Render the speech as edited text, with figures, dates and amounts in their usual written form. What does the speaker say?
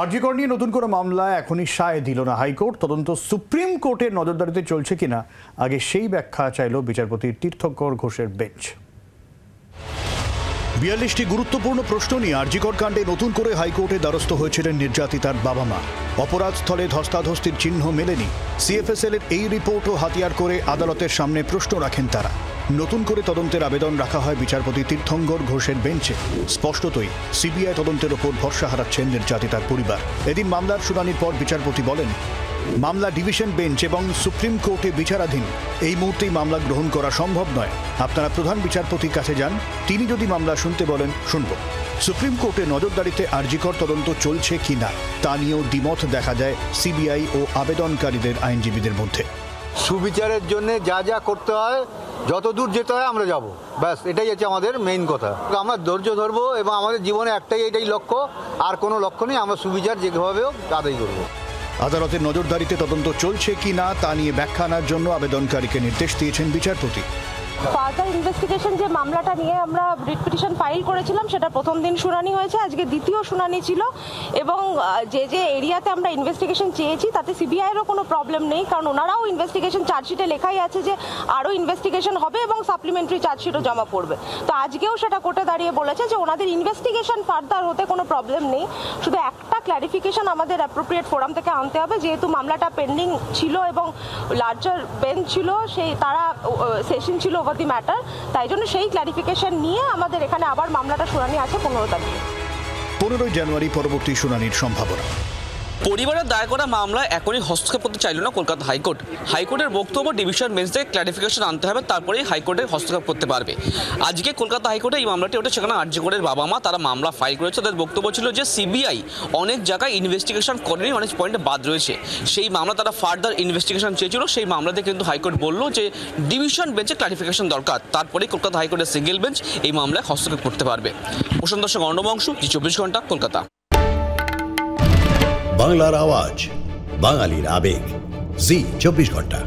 আরজি কর নিয়ে নতুন কোনো মামলা এখনই সায় দিল না হাইকোর্ট। তদন্ত সুপ্রিম কোর্টের নজরদারিতে চলছে কিনা আগে সেই ব্যাখ্যা চাইল বিচারপতি তীর্থঙ্কর ঘোষের বেঞ্চ। 42টি গুরুত্বপূর্ণ প্রশ্ন নিয়ে আরজি কর কাণ্ডে নতুন করে হাইকোর্টে দ্বারস্থ হয়েছিলেন নির্যাতিতার বাবা মা। অপরাধস্থলে ধস্তাধস্তির চিহ্ন মেলেনি। সিএফএসএল এর এই রিপোর্টও হাতিয়ার করে আদালতের সামনে প্রশ্ন রাখেন তারা। নতুন করে তদন্তের আবেদন রাখা হয় বিচারপতি তীর্থঙ্কর ঘোষের বেঞ্চে। স্পষ্টতই সিবিআই তদন্তের ওপর ভরসা হারাচ্ছেন নির্যাতিতার পরিবার। এদিন মামলার শুনানির পর বিচারপতি বলেন, মামলা ডিভিশন বেঞ্চ এবং সুপ্রিম কোর্টে বিচারাধীন। এই মুহূর্তেই মামলা গ্রহণ করা সম্ভব নয়। আপনারা প্রধান বিচারপতির কাছে যান, তিনি যদি মামলা শুনতে বলেন শুনব। সুপ্রিম কোর্টে নজরদারিতে আরজি কর তদন্ত চলছে কিনা তা নিয়েও দ্বিমত দেখা যায় সিবিআই ও আবেদনকারীদের আইনজীবীদের মধ্যে। সুবিচারের জন্য যা যা করতে হয়, যত দূর যেতে হয় আমরা যাব, ব্যাস এটাই হচ্ছে আমাদের মেইন কথা। আমরা ধৈর্য ধরবো এবং আমাদের জীবনে এটাই লক্ষ্য, আর কোনো লক্ষ্য নেই। আমরা সুবিচার যেভাবেও আদায় করবো। আদালতের নজরদারিতে তদন্ত চলছে কিনা তা নিয়ে ব্যাখ্যা আনার জন্য আবেদনকারীকে নির্দেশ দিয়েছেন বিচারপতি। ফার্দার ইনভেস্টিগেশন যে মামলাটা নিয়ে আমরা রিট পিটিশন ফাইল করেছিলাম, সেটা প্রথম দিন শুনানি হয়েছে, আজকে দ্বিতীয় শুনানি ছিল। এবং যে এরিয়াতে আমরা ইনভেস্টিগেশন চেয়েছি তাতে সিবিআইয়েরও কোনো প্রবলেম নেই, কারণ ওনারাও ইনভেস্টিগেশন চার্জশিটে লেখাই আছে যে আরও ইনভেস্টিগেশন হবে এবং সাপ্লিমেন্টারি চার্জশিটও জমা পড়বে। তো আজকেও সেটা কোর্টে দাঁড়িয়ে বলেছে যে ওনাদের ইনভেস্টিগেশন ফার্দার হতে কোনো প্রবলেম নেই। শুধু একটা ক্ল্যারিফিকেশন আমাদের অ্যাপ্রোপ্রিয়েট ফোরাম থেকে আনতে হবে, যেহেতু মামলাটা পেন্ডিং ছিল এবং লার্জার বেঞ্চ ছিল, তারা সেশন ছিল ওভার দি ম্যাটার, তাই জন্য সেই ক্ল্যারিফিকেশন নিয়ে আমাদের এখানে আবার মামলাটা শুনানি আছে 15 তারিখে। 15 জানুয়ারি পরবর্তী শুনানির সম্ভাবনা। পরিবারের দায়ের করা মামলা এখনই হস্তক্ষেপ করতে চাইল না কলকাতা হাইকোর্ট। হাইকোর্টের বক্তব্য ডিভিশন বেঞ্চ থেকে ক্ল্যারিফিকেশন আনতে হবে, তারপরেই হাইকোর্টে হস্তক্ষেপ করতে পারবে। আজকে কলকাতা হাইকোর্টে এই মামলাটি ওঠে, সেখানে আরজি করের বাবা মা তারা মামলা ফাইল করেছে। তাদের বক্তব্য ছিল যে সিবিআই অনেক জায়গায় ইনভেস্টিগেশন করেনি, অনেক পয়েন্টে বাদ রয়েছে। সেই মামলা তারা ফার্দার ইনভেস্টিগেশন চেয়েছিল। সেই মামলাতে কিন্তু হাইকোর্ট বলল যে ডিভিশন বেঞ্চে ক্ল্যারিফিকেশন দরকার, তারপরেই কলকাতা হাইকোর্টের সিঙ্গেল বেঞ্চ এই মামলায় হস্তক্ষেপ করতে পারবে। প্রশান্ত দর্শক অর্ণবংশু, জি 24 ঘন্টা, কলকাতা। বাংলার আওয়াজ, বাঙালির আবেগ, জি 24 ঘন্টা।